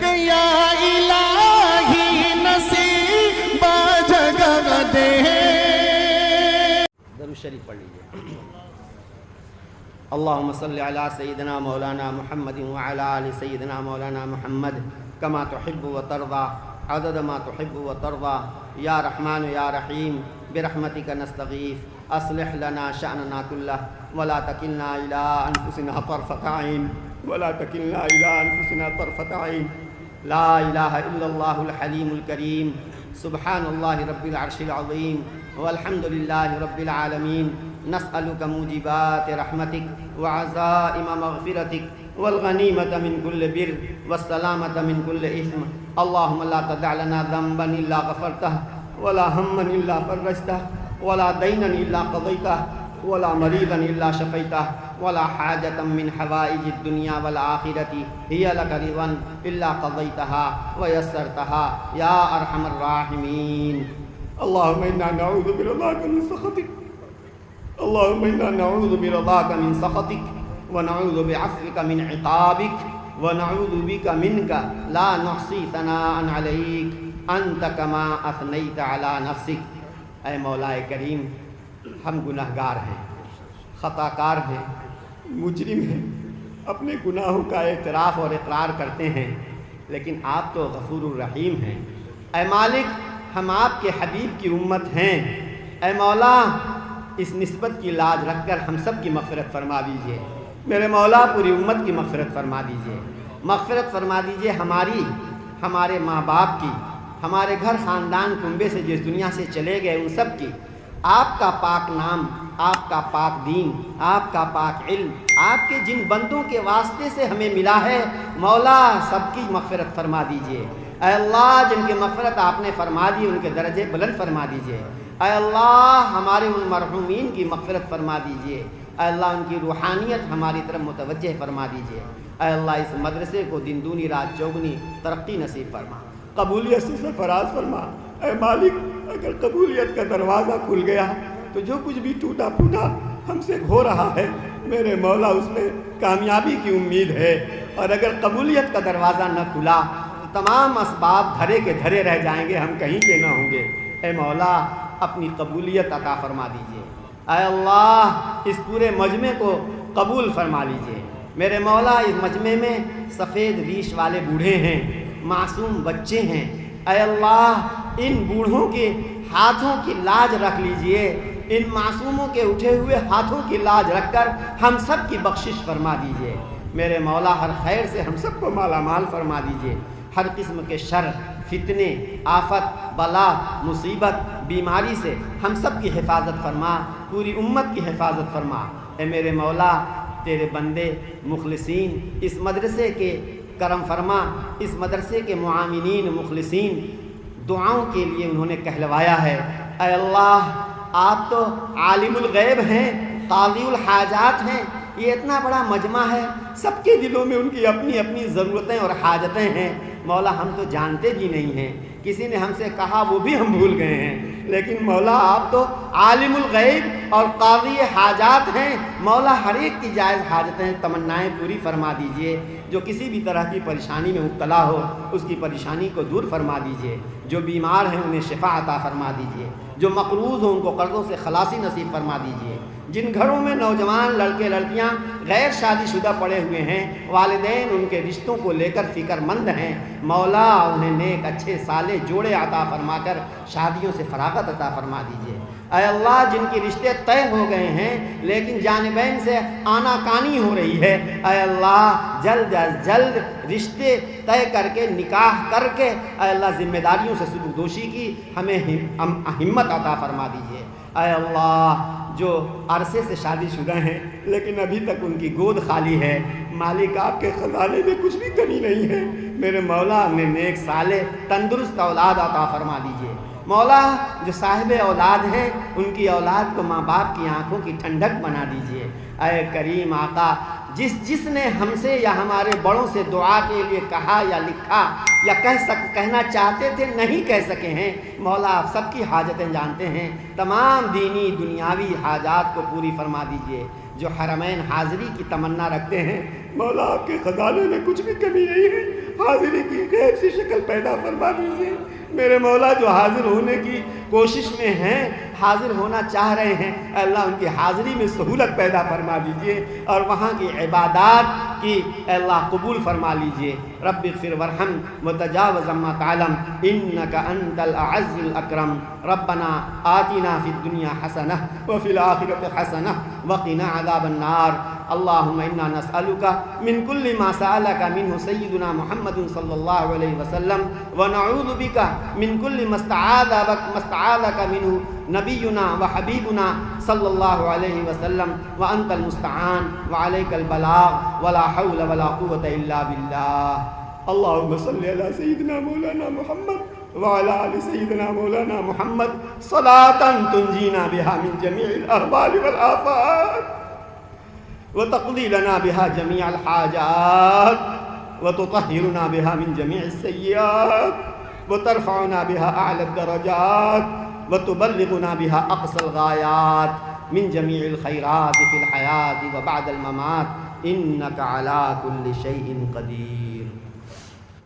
کہ یا الہی نصیب جگہ دے. درود شریف پڑھ لیجیے. اللہم صلی علی سیدنا مولانا محمد وعلی آل سیدنا مولانا محمد کما تحب و ترضى عدد ما تحب و ترضى. یا رحمن یا رحیم برحمتک نستغیث اصلح لنا شأننا کلہ ولا تکلنا الی انفسنا طرفۃ عین ولا تکلنا الی انفسنا طرفۃ عین. لا الہ الا اللہ الحلیم الکریم سبحان اللہ رب العرش العظیم والحمد للہ رب العالمین. نسألک موجبات رحمتک وعزائم مغفرتک والغنیمة من كل بر والسلامة من كل إثم. اللهم لا تدع لنا ذنبا إلا غفرته ولا هما إلا فرجته ولا دينا إلا قضيته ولا مريضا إلا شفيته ولا حاجة من حوائج الدنيا والآخرة هي لك رضا إلا قضيتها ويسرتها يا أرحم الراحمين. اللهم إنا نعوذ برضاك من سخطك اللهم إنا نعوذ برضاك من سخطك ونعوذ بعفوك من عقابك ونعوذ بك منك لا نحصي ثناء عليك أنت كما أثنيت على نفسك. اے مولا کریم، ہم گناہ گار ہیں، خطا کار ہیں، مجرم ہیں، اپنے گناہوں کا اعتراف اور اقرار کرتے ہیں، لیکن آپ تو غفور الرحیم ہیں. اے مالک، ہم آپ کے حبیب کی امت ہیں. اے مولا، اس نسبت کی لاج رکھ کر ہم سب کی مغفرت فرما دیجئے. میرے مولا، پوری امت کی مغفرت فرما دیجئے. مغفرت فرما دیجئے ہماری، ہمارے ماں باپ کی، ہمارے گھر خاندان کنبے سے جس دنیا سے چلے گئے ان سب کی. آپ کا پاک نام، آپ کا پاک دین، آپ کا پاک علم، آپ کے جن بندوں کے واسطے سے ہمیں ملا ہے، مولا سب کی مغفرت فرما دیجئے. اے اللہ، جن کی مغفرت آپ نے فرما دی ان کے درجے بلند فرما دیجئے. اے اللہ، ہمارے ان مرحومین کی مغفرت فرما دیجئے. اے اللہ، ان کی روحانیت ہماری طرف متوجہ فرما دیجئے. اے اللہ، اس مدرسے کو دن دونی رات چوگنی ترقی نصیب فرما، قبولیت سے سرفراز فرما. اے مالک، اگر قبولیت کا دروازہ کھل گیا تو جو کچھ بھی ٹوٹا پھوٹا ہم سے ہو رہا ہے، میرے مولا اس میں کامیابی کی امید ہے. اور اگر قبولیت کا دروازہ نہ کھلا تو تمام اسباب دھرے کے دھرے رہ جائیں گے، ہم کہیں کے نہ ہوں گے. اے مولا، اپنی قبولیت عطا فرما دیجئے. اے اللہ، اس پورے مجمع کو قبول فرما لیجئے. میرے مولا، اس مجمع میں سفید ریش والے بوڑھے ہیں، معصوم بچے ہیں. اے اللہ، ان بوڑھوں کے ہاتھوں کی لاج رکھ لیجئے. ان معصوموں کے اٹھے ہوئے ہاتھوں کی لاج رکھ کر ہم سب کی بخشش فرما دیجئے. میرے مولا، ہر خیر سے ہم سب کو مالا مال فرما دیجئے. ہر قسم کے شر، فتنے، آفت، بلا، مصیبت، بیماری سے ہم سب کی حفاظت فرما، پوری امت کی حفاظت فرما. اے میرے مولا، تیرے بندے مخلصین اس مدرسے کے کرم فرما. اس مدرسے کے معاونین مخلصین دعاؤں کے لیے انہوں نے کہلوایا ہے. اے اللہ، آپ تو عالم الغیب ہیں، قاضی الحاجات ہیں. یہ اتنا بڑا مجمع ہے، سب کے دلوں میں ان کی اپنی اپنی ضرورتیں اور حاجتیں ہیں. مولا، ہم تو جانتے بھی نہیں ہیں، کسی نے ہم سے کہا وہ بھی ہم بھول گئے ہیں، لیکن مولا آپ تو عالم الغیب اور قاضی حاجات ہیں. مولا، ہر ایک کی جائز حاجتیں، تمنائیں پوری فرما دیجئے. جو کسی بھی طرح کی پریشانی میں مبتلا ہو اس کی پریشانی کو دور فرما دیجئے. جو بیمار ہیں انہیں شفا عطا فرما دیجئے. جو مقروض ہوں ان کو قرضوں سے خلاصی نصیب فرما دیجئے. جن گھروں میں نوجوان لڑکے لڑکیاں غیر شادی شدہ پڑے ہوئے ہیں، والدین ان کے رشتوں کو لے کر فکر مند ہیں، مولا انہیں نیک اچھے صالح جوڑے عطا فرما کر شادیوں سے فراغت عطا فرما دیجئے. اے اللہ، جن کے رشتے طے ہو گئے ہیں لیکن جانبین سے آنا کانی ہو رہی ہے، اے اللہ جلد از جلد رشتے طے کر کے نکاح کر کے اے اللہ ذمہ داریوں سے سبکدوشی کی ہمیں ہمت عطا فرما دیجئے. اے اللہ، جو عرصے سے شادی شدہ ہیں لیکن ابھی تک ان کی گود خالی ہے، مالک آپ کے خزانے میں کچھ بھی کمی نہیں ہے. میرے مولا، ہمیں نیک صالح تندرست اولاد عطا فرما دیجئے. مولا، جو صاحب اولاد ہیں ان کی اولاد کو ماں باپ کی آنکھوں کی ٹھنڈک بنا دیجئے. اے کریم آقا، جس نے ہم سے یا ہمارے بڑوں سے دعا کے لیے کہا یا لکھا یا کہنا چاہتے تھے نہیں کہہ سکے ہیں، مولا آپ سب کی حاجتیں جانتے ہیں. تمام دینی دنیاوی حاجات کو پوری فرما دیجئے. جو حرمین حاضری کی تمنا رکھتے ہیں، مولا آپ کے خزانے میں کچھ بھی کمی نہیں ہے، حاضری کی غیب سی شکل پیدا فرما دیجیے۔ میرے مولا جو حاضر ہونے کی کوشش میں ہیں، حاضر ہونا چاہ رہے ہیں، اے اللہ ان کی حاضری میں سہولت پیدا فرما دیجیے اور وہاں کی عبادات کی اے اللہ قبول فرما لیجیے۔ رب اغفر ورحم وتجاوز عما تعلم انک انت الاعز الاکرم۔ ربنا آتنا فی الدنیا حسنہ وفی الآخرۃ حسنہ وقنا عذاب النار۔ اللہم انا نسألک من کل ما سألک منہ سیدنا محمد صلی اللہ علیہ وسلم ونعوذ بک من کل ما استعاذک منہ نبینا وحبیبنا صلی اللہ علیہ وسلم وانت المستعان وعلیک البلاغ ولا حول ولا قوة الا باللہ۔ اللہم صلی علی سیدنا مولانا محمد وعلى آل سيدنا مولانا محمد صلاة تنجينا بها من جميع الأهوال والآفات وتقضي لنا بها جميع الحاجات وتطهرنا بها من جميع السيئات وترفعنا بها أعلى الدرجات وتبلغنا بها أقصى الغايات من جميع الخيرات في الحياة وبعد الممات إنك على كل شيء قدير۔